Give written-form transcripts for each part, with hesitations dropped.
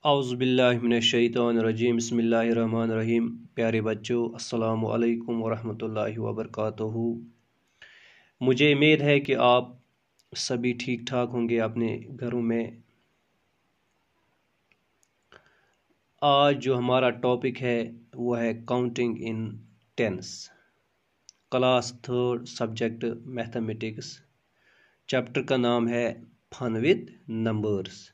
औज़ुबिल्लाहिमिनश्शैतानिर्रजीम बिस्मिल्लाहिर्रहमानिर्रहीम। प्यारे बच्चों, अस्सलामु अलैकुम वरहमतुल्लाहि वबरकातुहू। मुझे उम्मीद है कि आप सभी ठीक ठाक होंगे अपने घरों में। आज जो हमारा टॉपिक है वो है counting in tens, class third, subject mathematics. Chapter का नाम है फन विद नंबर्स,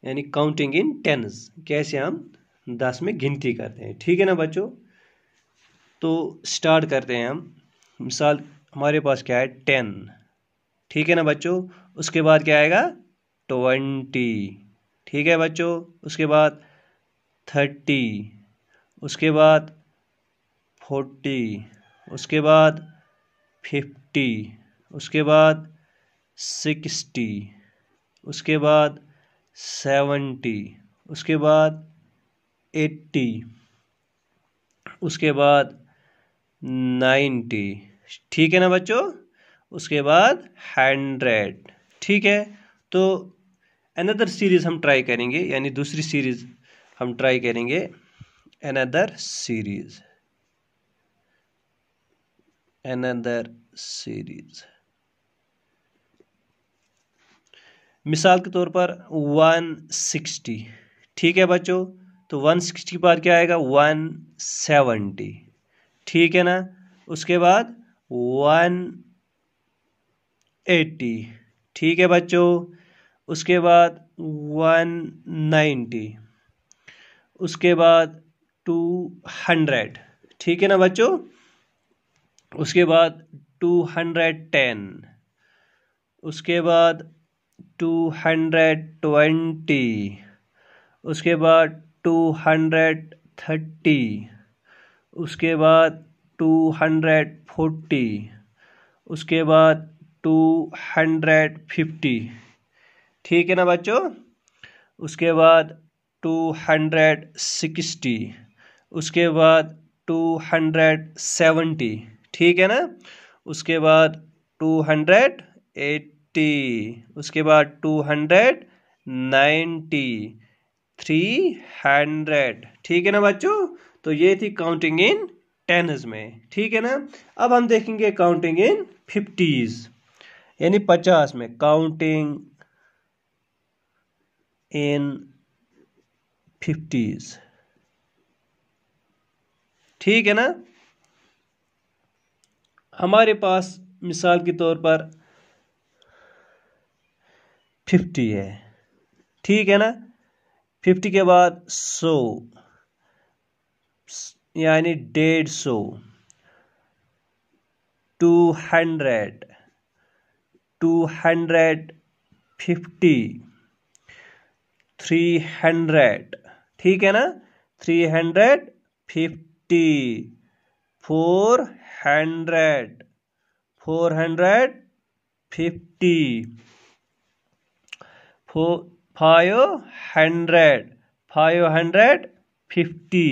यानी काउंटिंग इन टेंस, कैसे हम 10 में गिनती करते हैं। ठीक है ना बच्चों? तो स्टार्ट करते हैं हम। मिसाल हमारे पास क्या है, 10। ठीक है ना बच्चों? उसके बाद क्या आएगा, 20। ठीक है बच्चों? उसके बाद 30, उसके बाद 40, उसके बाद 50, उसके बाद 60, उसके बाद 70, उसके बाद 80, उसके बाद 90। ठीक है ना बच्चों? उसके बाद 100। ठीक है, तो अनदर सीरीज हम ट्राई करेंगे, यानी दूसरी सीरीज हम ट्राई करेंगे। Another series, another series. मिसाल के तौर पर 160। ठीक है बच्चों? तो 160 के बाद क्या आएगा, 170। ठीक है ना? उसके बाद 180। ठीक है बच्चों? उसके बाद 190, उसके बाद 200। ठीक है ना बच्चों? उसके बाद 210, उसके बाद 220, उसके बाद 230, उसके बाद 240, उसके बाद 250। ठीक है ना बच्चों? उसके बाद 260, उसके बाद 270। ठीक है ना? उसके बाद 280, उसके बाद 290, 300। ठीक है ना बच्चों? तो ये थी काउंटिंग इन टेन्स में। ठीक है ना? अब हम देखेंगे काउंटिंग इन 50s, यानी 50 में। Counting in 50s। ठीक है ना? हमारे पास मिसाल के तौर पर 50 है। ठीक है ना? 50 के बाद 100, यानी 150, 200, 250, 300। ठीक है ना? 350, 400, 450, 500, 550,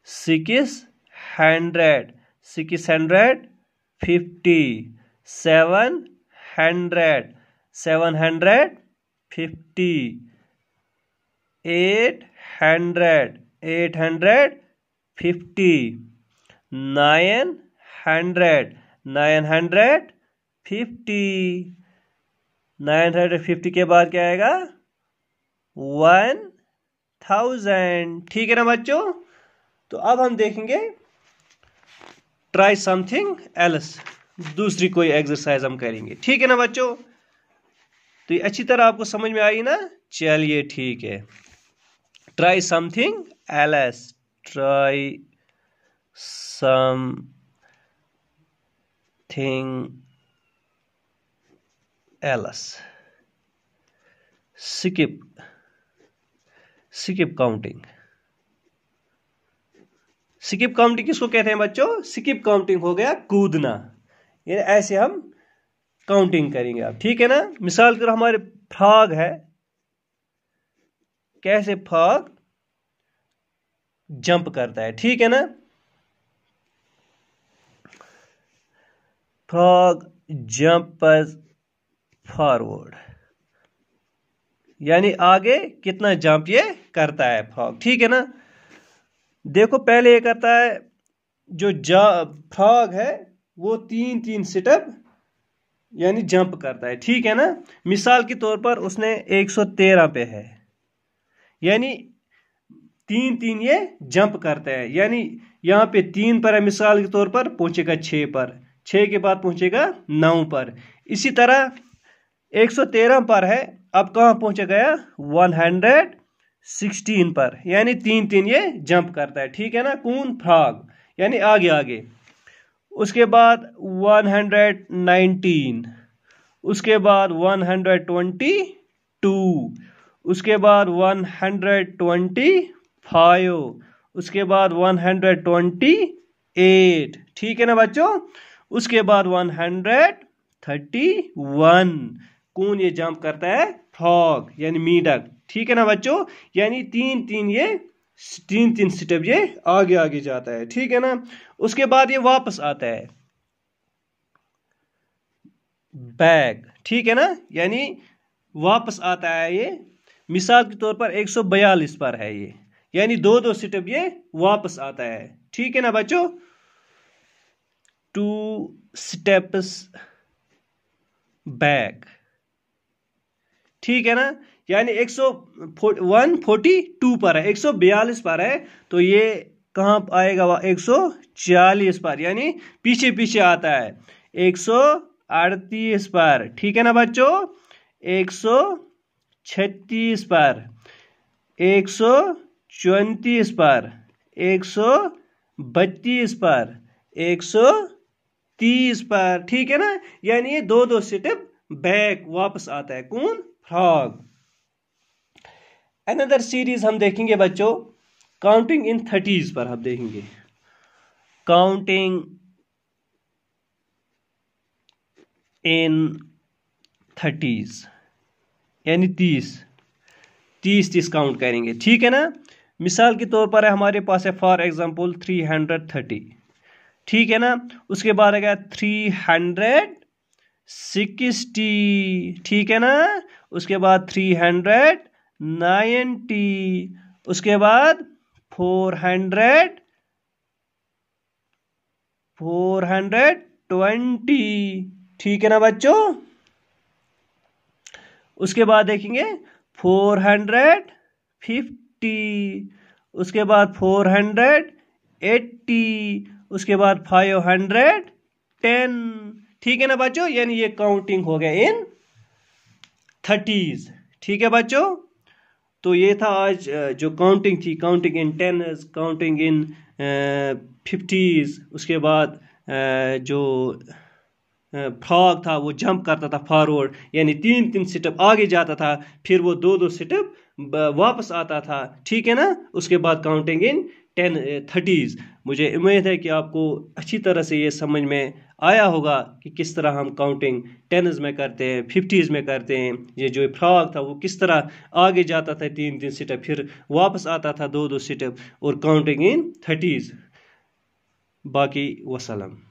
600, 650, 700, 750, 800, 850, 900, 950। 950 के बाद क्या आएगा, 1000। ठीक है ना बच्चों? तो अब हम देखेंगे ट्राई समथिंग एल्स, दूसरी कोई एक्सरसाइज हम करेंगे। ठीक है ना बच्चों? तो ये अच्छी तरह आपको समझ में आई ना? चलिए ठीक है। Try something else, try something else. Skip, skip counting. Skip counting किसको कहते हैं बच्चों? स्किप काउंटिंग हो गया कूदना, ये ऐसे हम काउंटिंग करेंगे आप। ठीक है ना? मिसाल के हमारे फ्रॉग है, कैसे फ्रॉग जंप करता है। ठीक है ना? फ्रॉग जंप फॉरवर्ड, यानी आगे कितना जंप ये करता है फ्रॉग, ठीक है ना। देखो पहले ये करता है, जो फ्रॉग है वो 3 स्टेप यानी जंप करता है, ठीक है ना। मिसाल के तौर पर उसने 113 पे है, यानी 3 ये जंप करता है, यानी यहाँ पे 3 पर है, मिसाल के तौर पर पहुंचेगा 6 पर, 6 के बाद पहुंचेगा 9 पर। इसी तरह 113 पर है, अब कहाँ पहुंच गया 116 पर, यानी 3 ये जंप करता है, ठीक है ना। कौन, फ्रॉग, यानी आगे आगे। उसके बाद 119, उसके बाद 122, उसके बाद 125, उसके बाद 128, ठीक है ना बच्चों। उसके बाद 131, कौन ये जंप करता है, फ्रॉग यानी मेंढक, ठीक है ना बच्चों। यानी 3 स्टेप ये आगे आगे जाता है, ठीक है ना। उसके बाद ये वापस आता है बैक, ठीक है ना, यानी वापस आता है ये। मिसाल के तौर पर 142 पर है ये, यानी 2 स्टेप ये वापस आता है, ठीक है ना बच्चों। 2 स्टेप्स बैक, ठीक है ना। यानी 142 पर है, 142 पर है, तो ये कहाँ आएगा 140 पर, यानी पीछे पीछे आता है 138 पर, ठीक है ना बच्चों। 136 पर, 134 पर, 132 पर, 130 पर, ठीक है ना। यानी ये 2 स्टेप बैक वापस आता है, कौन, फ्रॉग। अनदर सीरीज हम देखेंगे बच्चों काउंटिंग इन 30s पर, हम देखेंगे काउंटिंग इन 30s, यानी 30 काउंट करेंगे, ठीक है ना। मिसाल के तौर पर हमारे पास है फॉर एग्जांपल 330, ठीक है ना। उसके बाद आ गया 360, ठीक है ना। उसके बाद 390, उसके बाद 420, ठीक है ना बच्चों। उसके बाद देखेंगे 450, उसके बाद 480, उसके बाद 510, ठीक है ना बच्चों। यानी ये काउंटिंग हो गया इन 30s, ठीक है बच्चों। तो ये था आज जो काउंटिंग थी, counting in 10s, counting in 50s। उसके बाद जो फ्रॉग था वो जंप करता था फॉरवर्ड, यानी 3 स्टेप आगे जाता था, फिर वो 2 स्टेप वापस आता था, ठीक है ना। उसके बाद काउंटिंग इन 30s। मुझे उम्मीद है कि आपको अच्छी तरह से ये समझ में आया होगा कि किस तरह हम काउंटिंग 10s में करते हैं, 50s में करते हैं। ये जो फ्रॉग था वो किस तरह आगे जाता था 3 स्टेप, फिर वापस आता था 2 स्टेप, और काउंटिंग इन 30s। बाकी वसलम।